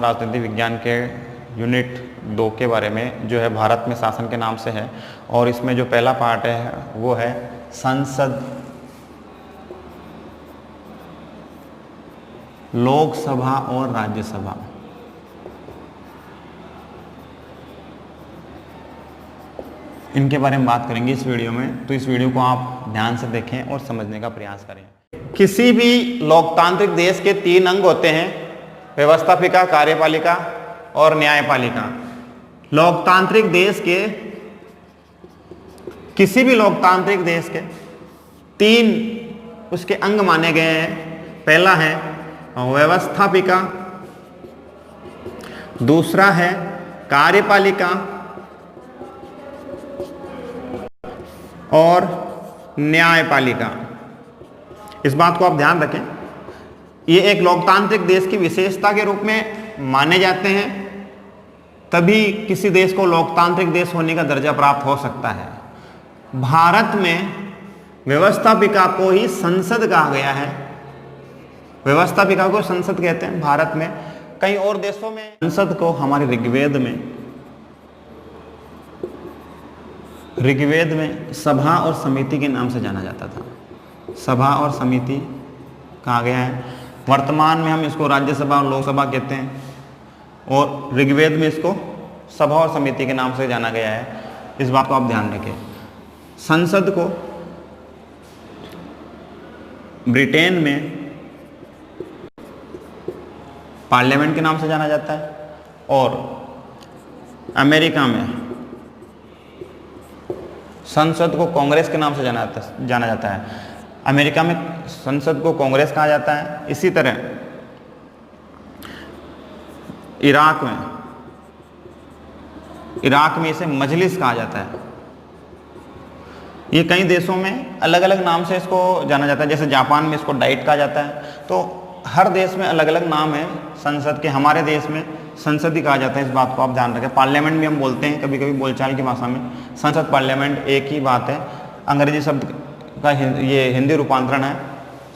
राजनीति विज्ञान के यूनिट 2 के बारे में जो है भारत में शासन के नाम से है। और इसमें जो पहला पार्ट है वो है संसद, लोकसभा और राज्यसभा। इनके बारे में बात करेंगे इस वीडियो में, तो इस वीडियो को आप ध्यान से देखें और समझने का प्रयास करें। किसी भी लोकतांत्रिक देश के 3 अंग होते हैं, व्यवस्थापिका, कार्यपालिका और न्यायपालिका। लोकतांत्रिक देश के, किसी भी लोकतांत्रिक देश के 3 उसके अंग माने गए हैं। पहला है व्यवस्थापिका, दूसरा है कार्यपालिका और न्यायपालिका। इस बात को आप ध्यान रखें, ये एक लोकतांत्रिक देश की विशेषता के रूप में माने जाते हैं, तभी किसी देश को लोकतांत्रिक देश होने का दर्जा प्राप्त हो सकता है। भारत में व्यवस्थापिका को ही संसद कहा गया है, व्यवस्थापिका को संसद कहते हैं भारत में। कई और देशों में संसद को हमारे ऋग्वेद में सभा और समिति के नाम से जाना जाता था। सभा और समिति कहा गया है। वर्तमान में हम इसको राज्यसभा और लोकसभा कहते हैं, और ऋग्वेद में इसको सभा और समिति के नाम से जाना गया है। इस बात को आप ध्यान रखें। संसद को ब्रिटेन में पार्लियामेंट के नाम से जाना जाता है, और अमेरिका में संसद को कांग्रेस के नाम से जाना जाता है। अमेरिका में संसद को कांग्रेस कहा जाता है। इसी तरह इराक में इसे मजलिस कहा जाता है। ये कई देशों में अलग अलग नाम से इसको जाना जाता है, जैसे जापान में इसको डाइट कहा जाता है। तो हर देश में अलग अलग नाम है संसद के। हमारे देश में संसद ही कहा जाता है, इस बात को आप ध्यान रखें। पार्लियामेंट भी हम बोलते हैं कभी कभी बोलचाल की भाषा में। संसद पार्लियामेंट एक ही बात है। अंग्रेजी शब्द का ये हिंदी रूपांतरण है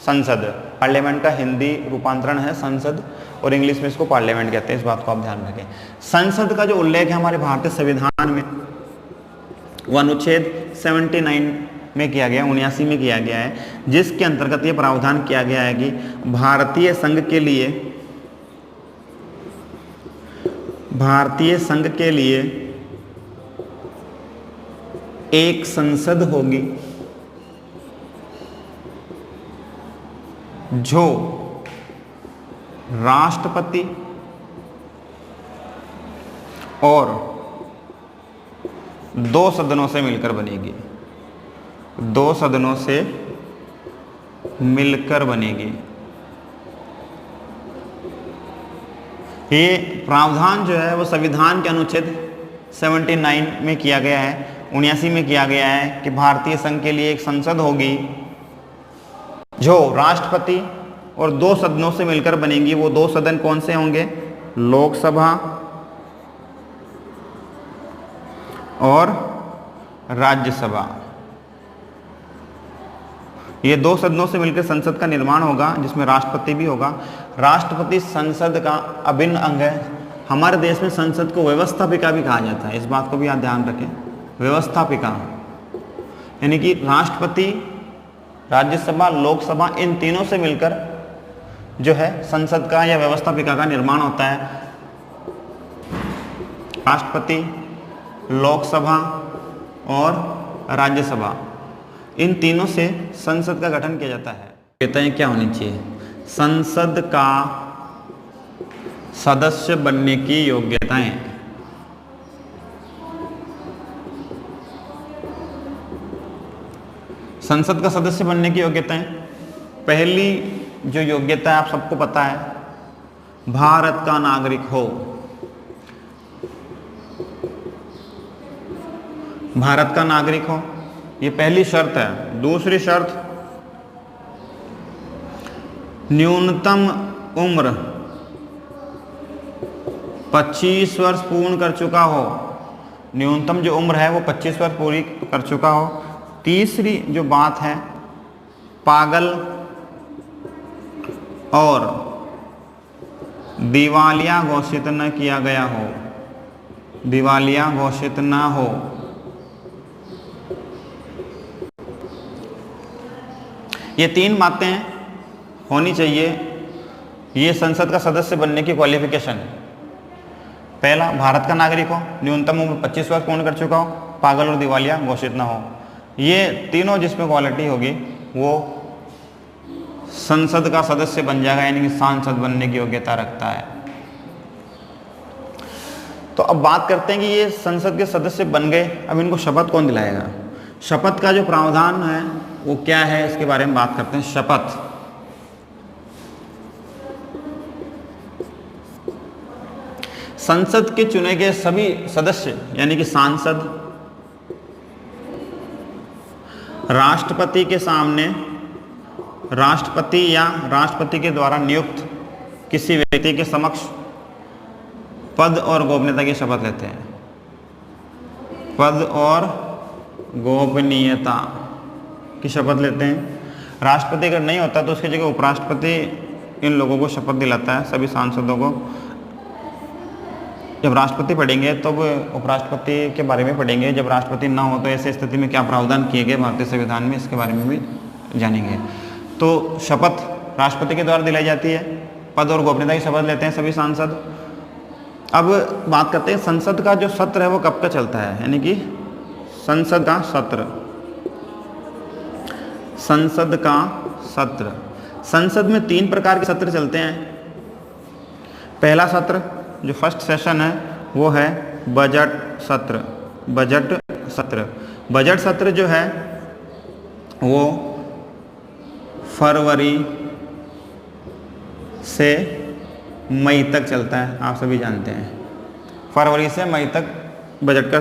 संसद। पार्लियामेंट का हिंदी रूपांतरण है संसद, और इंग्लिश में इसको पार्लियामेंट कहते हैं। इस बात को आप ध्यान रखें। संसद का जो उल्लेख है हमारे भारतीय संविधान में, वो अनुच्छेद 79 में किया गया, 79 में किया गया है, जिसके अंतर्गत ये प्रावधान किया गया है कि भारतीय संघ के लिए एक संसद होगी जो राष्ट्रपति और 2 सदनों से मिलकर बनेगी। 2 सदनों से मिलकर बनेगी। ये प्रावधान जो है वो संविधान के अनुच्छेद 79 में किया गया है, 79 में किया गया है कि भारतीय संघ के लिए एक संसद होगी जो राष्ट्रपति और 2 सदनों से मिलकर बनेगी। वो 2 सदन कौन से होंगे? लोकसभा और राज्यसभा। ये 2 सदनों से मिलकर संसद का निर्माण होगा, जिसमें राष्ट्रपति भी होगा। राष्ट्रपति संसद का अभिन्न अंग है। हमारे देश में संसद को व्यवस्थापिका भी कहा जाता है, इस बात को भी आप ध्यान रखें। व्यवस्थापिका यानी कि राष्ट्रपति, राज्यसभा, लोकसभा, इन तीनों से मिलकर जो है संसद का या व्यवस्थापिका का निर्माण होता है। राष्ट्रपति, लोकसभा और राज्यसभा, इन तीनों से संसद का गठन किया जाता है। कहते हैं क्या होनी चाहिए? संसद का सदस्य बनने की योग्यताएं। संसद का सदस्य बनने की योग्यताएं, पहली जो योग्यता है आप सबको पता है, भारत का नागरिक हो। भारत का नागरिक हो, ये पहली शर्त है। दूसरी शर्त, न्यूनतम उम्र 25 वर्ष पूर्ण कर चुका हो। न्यूनतम जो उम्र है वो 25 वर्ष पूरी कर चुका हो। तीसरी जो बात है, पागल और दिवालिया घोषित न किया गया हो, दिवालिया घोषित न हो। ये 3 बातें होनी चाहिए, ये संसद का सदस्य बनने की क्वालिफिकेशन। पहला, भारत का नागरिक हो, न्यूनतम उम्र 25 वर्ष पूर्ण कर चुका हो, पागल और दिवालिया घोषित ना हो। ये तीनों जिसमें क्वालिटी होगी वो संसद का सदस्य बन जाएगा, यानी कि सांसद बनने की योग्यता रखता है। तो अब बात करते हैं कि ये संसद के सदस्य बन गए, अब इनको शपथ कौन दिलाएगा। शपथ का जो प्रावधान है वो क्या है, इसके बारे में बात करते हैं। शपथ, संसद के चुने गए सभी सदस्य यानी कि सांसद राष्ट्रपति के सामने, राष्ट्रपति या राष्ट्रपति के द्वारा नियुक्त किसी व्यक्ति के समक्ष पद और गोपनीयता की शपथ लेते हैं। पद और गोपनीयता की शपथ लेते हैं। राष्ट्रपति अगर नहीं होता तो उसकी जगह उपराष्ट्रपति इन लोगों को शपथ दिलाता है, सभी सांसदों को। जब राष्ट्रपति पढ़ेंगे तो उपराष्ट्रपति के बारे में पढ़ेंगे, जब राष्ट्रपति ना हो तो ऐसे स्थिति में क्या प्रावधान किए गए भारतीय संविधान में, इसके बारे में भी जानेंगे। तो शपथ राष्ट्रपति के द्वारा दिलाई जाती है, पद और गोपनीयता की शपथ लेते हैं सभी सांसद। अब बात करते हैं संसद का जो सत्र है वो कब का चलता है, यानी कि संसद का सत्र। संसद का सत्र, संसद में 3 प्रकार के सत्र चलते हैं। पहला सत्र जो फर्स्ट सेशन है वो है बजट सत्र। बजट सत्र, बजट सत्र जो है वो फरवरी से मई तक चलता है, आप सभी जानते हैं। फरवरी से मई तक बजट का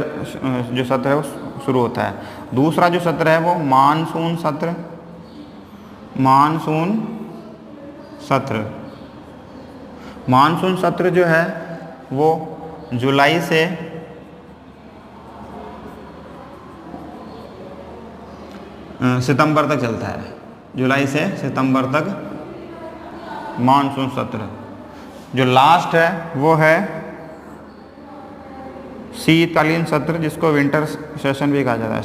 जो सत्र है वो शुरू होता है। दूसरा जो सत्र है वो मानसून सत्र। मानसून सत्र, मानसून सत्र जो है वो जुलाई से सितंबर तक चलता है। जुलाई से सितंबर तक मानसून सत्र। जो लास्ट है वो है शीतकालीन सत्र, जिसको विंटर सेशन भी कहा जाता है।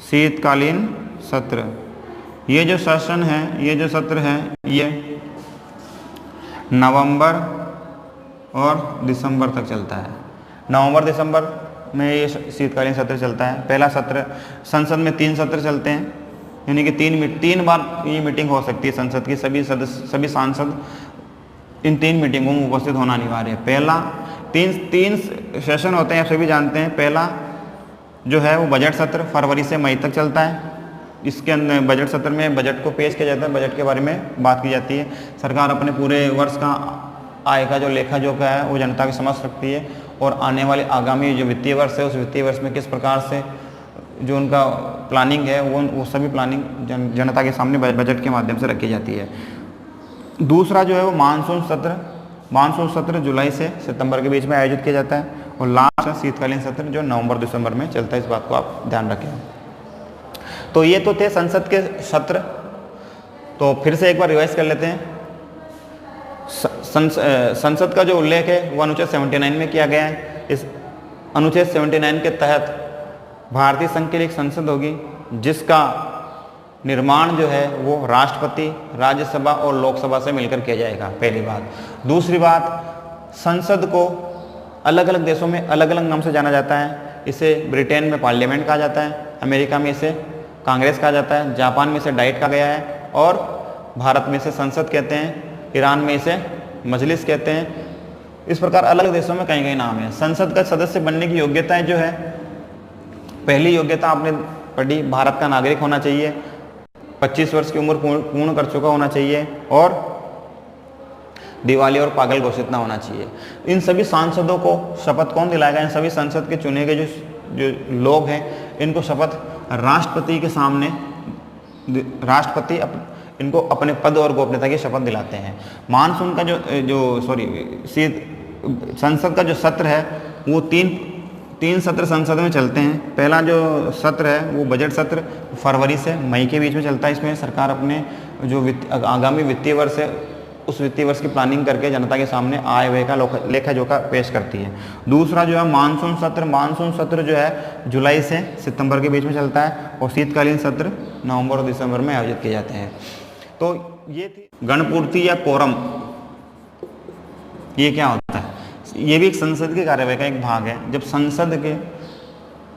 शीतकालीन सत्र, ये जो सेशन है, ये जो सत्र है, ये नवंबर और दिसंबर तक चलता है। नवंबर दिसंबर में ये शीतकालीन सत्र चलता है। पहला सत्र, संसद में 3 सत्र चलते हैं, यानी कि 3 बार ये मीटिंग हो सकती है संसद की। सभी सदस्य, सभी सांसद इन 3 मीटिंगों में उपस्थित होना अनिवार्य है। पहला 3 सेशन होते हैं, आप सभी जानते हैं। पहला जो है वो बजट सत्र फरवरी से मई तक चलता है। इसके अंदर बजट सत्र में बजट को पेश किया जाता है, बजट के बारे में बात की जाती है। सरकार अपने पूरे वर्ष का आय का जो लेखा जोखा है वो जनता के समक्ष रखती है, और आने वाले आगामी जो वित्तीय वर्ष है उस वित्तीय वर्ष में किस प्रकार से जो उनका प्लानिंग है वो सभी प्लानिंग जनता के सामने बजट के माध्यम से रखी जाती है। दूसरा जो है वो मानसून सत्र। मानसून सत्र जुलाई से सितंबर के बीच में आयोजित किया जाता है, और लास्ट शीतकालीन सत्र जो नवंबर दिसंबर में चलता है। इस बात को आप ध्यान रखें। तो ये तो थे संसद के सत्र। तो फिर से एक बार रिवाइज कर लेते हैं। संसद का जो उल्लेख है वो अनुच्छेद 79 में किया गया है। इस अनुच्छेद 79 के तहत भारतीय संघ की एक संसद होगी जिसका निर्माण जो है वो राष्ट्रपति, राज्यसभा और लोकसभा से मिलकर किया जाएगा, पहली बात। दूसरी बात, संसद को अलग अलग देशों में अलग अलग नाम से जाना जाता है। इसे ब्रिटेन में पार्लियामेंट कहा जाता है, अमेरिका में इसे कांग्रेस कहा जाता है, जापान में इसे डाइट कहा गया है, और भारत में इसे संसद कहते हैं, ईरान में इसे मजलिस कहते हैं। इस प्रकार अलग देशों में कई कई नाम है। संसद का सदस्य बनने की योग्यताएं जो है, पहली योग्यता आपने पढ़ी, भारत का नागरिक होना चाहिए, 25 वर्ष की उम्र पूर्ण कर चुका होना चाहिए, और दिवालिया और पागल घोषित ना होना चाहिए। इन सभी सांसदों को शपथ कौन दिलाएगा? इन सभी संसद के चुने गए जो लोग हैं, इनको शपथ राष्ट्रपति के सामने, राष्ट्रपति इनको अपने पद और गोपनीयता की शपथ दिलाते हैं। मानसून का संसद का जो सत्र है वो तीन सत्र संसद में चलते हैं। पहला जो सत्र है वो बजट सत्र फरवरी से मई के बीच में चलता है। इसमें सरकार अपने जो आगामी वित्तीय वर्ष है उस वित्तीय वर्ष की प्लानिंग करके जनता के सामने आय व्यय का लेखा जोखा पेश करती है। दूसरा जो है मानसून सत्र जो है जुलाई से सितंबर के बीच में चलता है और शीतकालीन सत्र नवंबर और दिसंबर में आयोजित किए जाते हैं। तो ये थी गणपूर्ति या कोरम। ये क्या होता है? ये भी एक संसद की कार्यवाही का एक भाग है। जब संसद के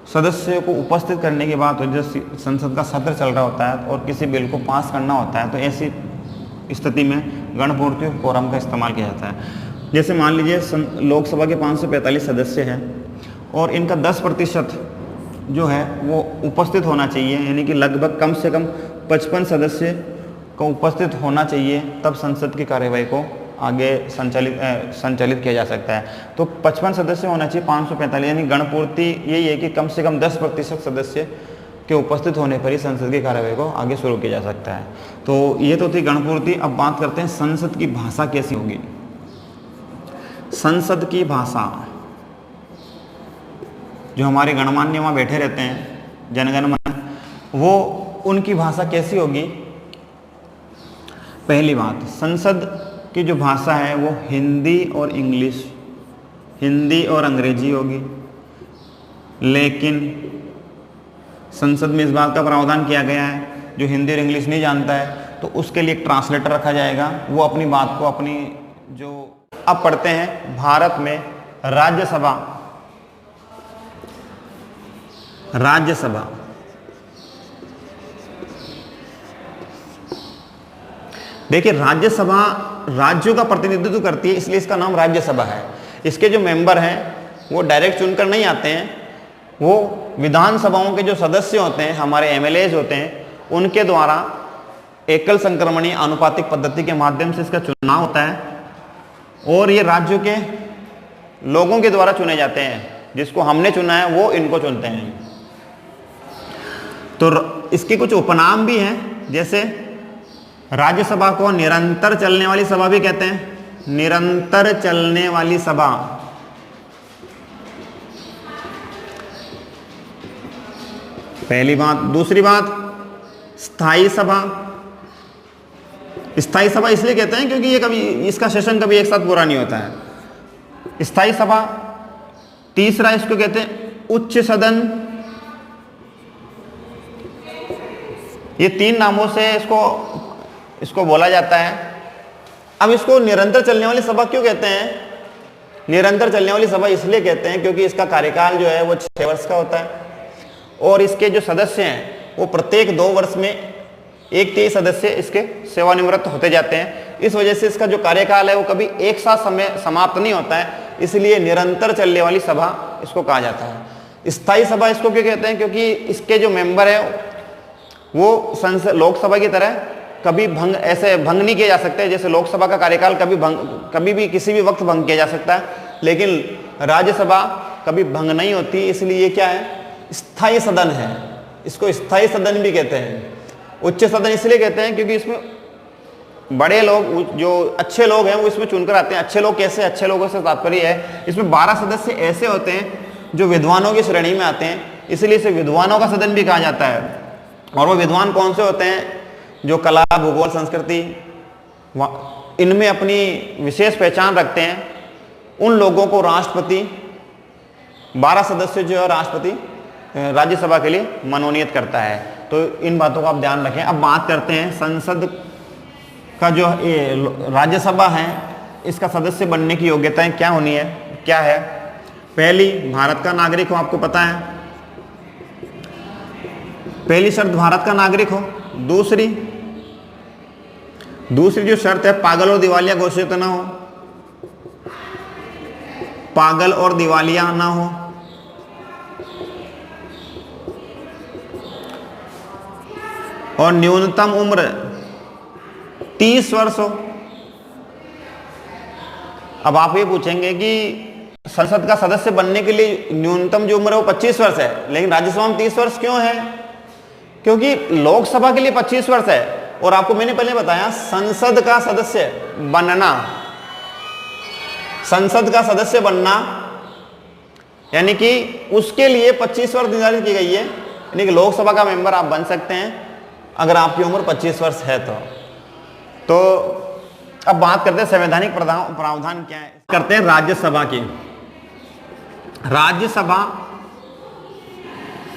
सदस्यों को उपस्थित करने के बाद जब संसद का सत्र चल रहा होता है और किसी बिल को पास करना होता है तो ऐसी स्थिति में गणपूर्ति और कोरम का इस्तेमाल किया जाता है। जैसे मान लीजिए लोकसभा के 545 सदस्य हैं और इनका 10% जो है वो उपस्थित होना चाहिए, यानी कि लगभग कम से कम 55 सदस्य को उपस्थित होना चाहिए, तब संसद की कार्यवाही को आगे संचालित किया जा सकता है। तो 55 सदस्य होना चाहिए 545, यानी गणपूर्ति यही है कि कम से कम 10% सदस्य के उपस्थित होने पर ही संसद की कार्यवाही को आगे शुरू किया जा सकता है। तो ये तो थी गणपूर्ति। अब बात करते हैं संसद की भाषा कैसी होगी। संसद की भाषा, जो हमारे गणमान्य वहाँ बैठे रहते हैं जनगण मन, वो उनकी भाषा कैसी होगी। पहली बात, संसद की जो भाषा है वो हिंदी और इंग्लिश, हिंदी और अंग्रेजी होगी। लेकिन संसद में इस बात का प्रावधान किया गया है जो हिंदी और इंग्लिश नहीं जानता है तो उसके लिए एक ट्रांसलेटर रखा जाएगा, वो अपनी बात को अपनी जो। अब पढ़ते हैं भारत में राज्यसभा। राज्यसभा देखिए, राज्यसभा राज्यों का प्रतिनिधित्व करती है, इसलिए इसका नाम राज्यसभा है। इसके जो मेंबर हैं वो डायरेक्ट चुनकर नहीं आते हैं, वो विधानसभाओं के जो सदस्य होते हैं, हमारे एमएलएज होते हैं, उनके द्वारा एकल संक्रमणीय आनुपातिक पद्धति के माध्यम से इसका चुनाव होता है और ये राज्यों के लोगों के द्वारा चुने जाते हैं। जिसको हमने चुना है वो इनको चुनते हैं। तो इसके कुछ उपनाम भी हैं, जैसे राज्यसभा को निरंतर चलने वाली सभा भी कहते हैं। निरंतर चलने वाली सभा। पहली बात। दूसरी बात, स्थायी सभा। स्थायी सभा इसलिए कहते हैं क्योंकि ये कभी इसका सेशन कभी एक साथ पूरा नहीं होता है। स्थायी सभा। तीसरा, इसको कहते हैं उच्च सदन। ये 3 नामों से इसको बोला जाता है। अब इसको निरंतर चलने वाली सभा क्यों कहते हैं? निरंतर चलने वाली सभा इसलिए कहते हैं क्योंकि इसका कार्यकाल जो है वो 6 वर्ष का होता है और इसके जो सदस्य हैं वो प्रत्येक 2 वर्ष में 1/3 सदस्य इसके सेवानिवृत्त होते जाते हैं। इस वजह से इसका जो कार्यकाल है वो कभी एक साथ समय समाप्त नहीं होता है, इसलिए निरंतर चलने वाली सभा इसको कहा जाता है। स्थायी सभा इसको क्यों कहते हैं? क्योंकि इसके जो मेंबर है वो संसद लोकसभा की तरह कभी भंग नहीं किया जा सकता है। जैसे लोकसभा का कार्यकाल कभी भी किसी भी वक्त भंग किया जा सकता है, लेकिन राज्यसभा कभी भंग नहीं होती, इसलिए ये क्या है? स्थायी सदन है। इसको स्थायी सदन भी कहते हैं। उच्च सदन इसलिए कहते हैं क्योंकि इसमें बड़े लोग, जो अच्छे लोग हैं, वो इसमें चुनकर आते हैं। अच्छे लोग कैसे? अच्छे लोगों से तात्पर्य है इसमें 12 सदस्य ऐसे होते हैं जो विद्वानों की श्रेणी में आते हैं, इसलिए इसे विद्वानों का सदन भी कहा जाता है। और वो विद्वान कौन से होते हैं? जो कला, भूगोल, संस्कृति इनमें अपनी विशेष पहचान रखते हैं, उन लोगों को राष्ट्रपति 12 सदस्य जो है राष्ट्रपति राज्यसभा के लिए मनोनीत करता है। तो इन बातों का आप ध्यान रखें। अब बात करते हैं संसद का जो राज्यसभा है, इसका सदस्य बनने की योग्यताएं क्या होनी है, क्या है? पहली, भारत का नागरिक हो, आपको पता है। पहली शर्त भारत का नागरिक हो। दूसरी जो शर्त है, पागल और दिवालिया घोषित ना हो। पागल और दिवालिया ना हो। और न्यूनतम उम्र 30 वर्ष हो। अब आप ये पूछेंगे कि संसद का सदस्य बनने के लिए न्यूनतम जो उम्र है वो 25 वर्ष है, लेकिन राज्यसभा में 30 वर्ष क्यों है? क्योंकि लोकसभा के लिए 25 वर्ष है और आपको मैंने पहले बताया संसद का सदस्य बनना, संसद का सदस्य बनना यानी कि उसके लिए 25 वर्ष निर्धारित की गई है। यानी कि लोकसभा का मेंबर आप बन सकते हैं अगर आपकी उम्र 25 वर्ष है तो अब बात करते हैं संवैधानिक प्रावधान क्या है, करते हैं राज्यसभा की।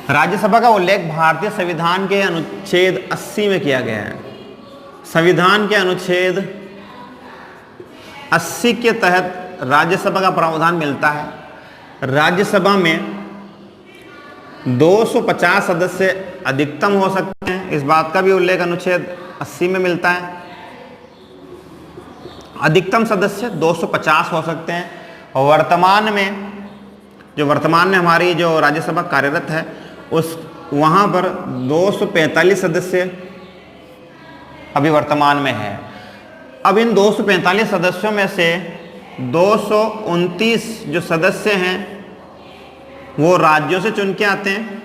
राज्यसभा का उल्लेख भारतीय संविधान के अनुच्छेद 80 में किया गया है। संविधान के अनुच्छेद 80 के तहत राज्यसभा का प्रावधान मिलता है। राज्यसभा में 250 सदस्य अधिकतम हो सकते हैं, इस बात का भी उल्लेख अनुच्छेद 80 में मिलता है। अधिकतम सदस्य 250 हो सकते हैं। और वर्तमान में हमारी जो राज्यसभा कार्यरत है उस वहाँ पर 245 सदस्य अभी वर्तमान में है। अब इन 245 सदस्यों में से 229 जो सदस्य हैं वो राज्यों से चुन के आते हैं,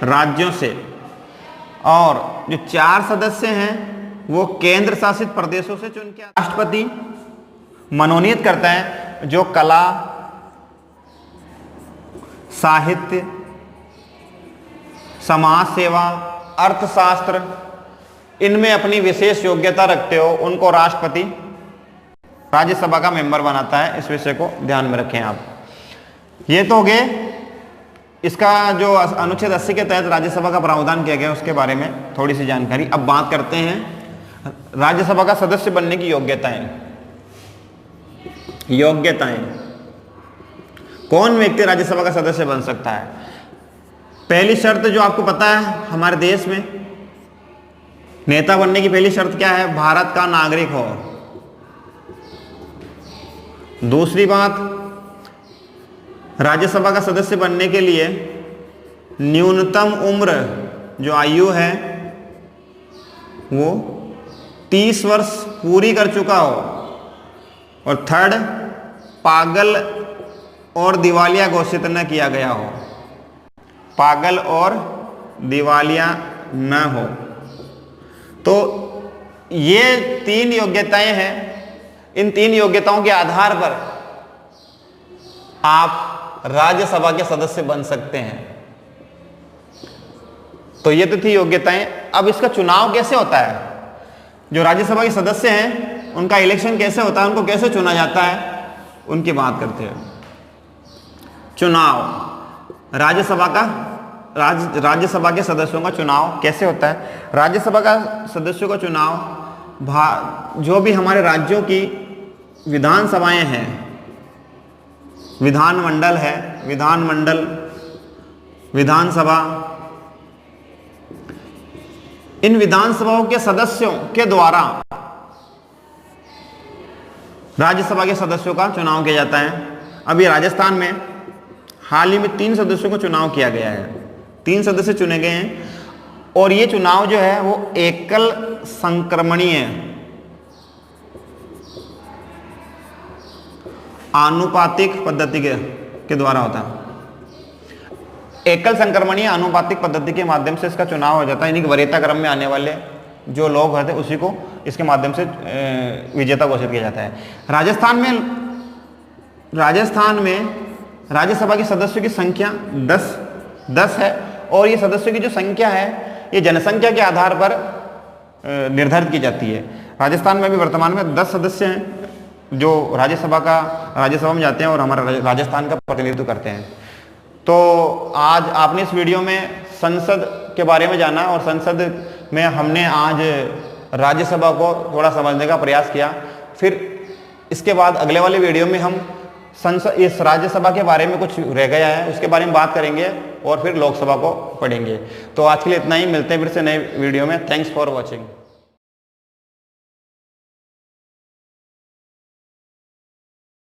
राज्यों से, और जो 4 सदस्य हैं वो केंद्र शासित प्रदेशों से चुन के आते हैं। राष्ट्रपति मनोनीत करता है जो कला, साहित्य, समाज सेवा, अर्थशास्त्र इनमें अपनी विशेष योग्यता रखते हो, उनको राष्ट्रपति राज्यसभा का मेंबर बनाता है। इस विषय को ध्यान में रखें आप। ये तो हो गए इसका जो अनुच्छेद 80 के तहत राज्यसभा का प्रावधान किया गया उसके बारे में थोड़ी सी जानकारी। अब बात करते हैं राज्यसभा का सदस्य बनने की योग्यताएं। कौन व्यक्ति राज्यसभा का सदस्य बन सकता है? पहली शर्त जो आपको पता है, हमारे देश में नेता बनने की पहली शर्त क्या है? भारत का नागरिक हो। दूसरी बात, राज्यसभा का सदस्य बनने के लिए न्यूनतम उम्र जो आयु है वो 30 वर्ष पूरी कर चुका हो। और थर्ड, पागल और दिवालिया घोषित न किया गया हो, पागल और दिवालिया न हो। तो ये 3 योग्यताएं हैं। इन 3 योग्यताओं के आधार पर आप राज्यसभा के सदस्य बन सकते हैं। तो ये तो थी योग्यताएं। अब इसका चुनाव कैसे होता है? जो राज्यसभा के सदस्य हैं उनका इलेक्शन कैसे होता है, उनको कैसे चुना जाता है, उनकी बात करते हैं। चुनाव राज्यसभा के सदस्यों का चुनाव कैसे होता है? राज्यसभा का सदस्यों का चुनाव जो भी हमारे राज्यों की विधानसभाएं हैं, विधानमंडल है, विधानसभा, इन विधानसभाओं के सदस्यों के द्वारा राज्यसभा के सदस्यों का चुनाव किया जाता है। अभी राजस्थान में हाल ही में 3 सदस्यों को चुनाव किया गया है। 3 सदस्य चुने गए हैं और ये चुनाव जो है वो एकल संक्रमणीय आनुपातिक पद्धति के द्वारा होता है। एकल संक्रमणीय आनुपातिक पद्धति के माध्यम से इसका चुनाव हो जाता है। यानी कि वरीयता क्रम में आने वाले जो लोग होते हैं उसी को इसके माध्यम से विजेता घोषित किया जाता है। राजस्थान में राज्यसभा के सदस्यों की संख्या 10 है और ये सदस्यों की जो संख्या है ये जनसंख्या के आधार पर निर्धारित की जाती है। राजस्थान में भी वर्तमान में 10 सदस्य हैं जो राज्यसभा में जाते हैं और हमारा राजस्थान का प्रतिनिधित्व करते हैं। तो आज आपने इस वीडियो में संसद के बारे में जाना और संसद में हमने आज राज्यसभा को थोड़ा समझने का प्रयास किया। फिर इसके बाद अगले वाले वीडियो में हम इस राज्यसभा के बारे में कुछ रह गया है उसके बारे में बात करेंगे और फिर लोकसभा को पढ़ेंगे। तो आज के लिए इतना ही, मिलते हैं फिर से नए वीडियो में। Thanks for watching.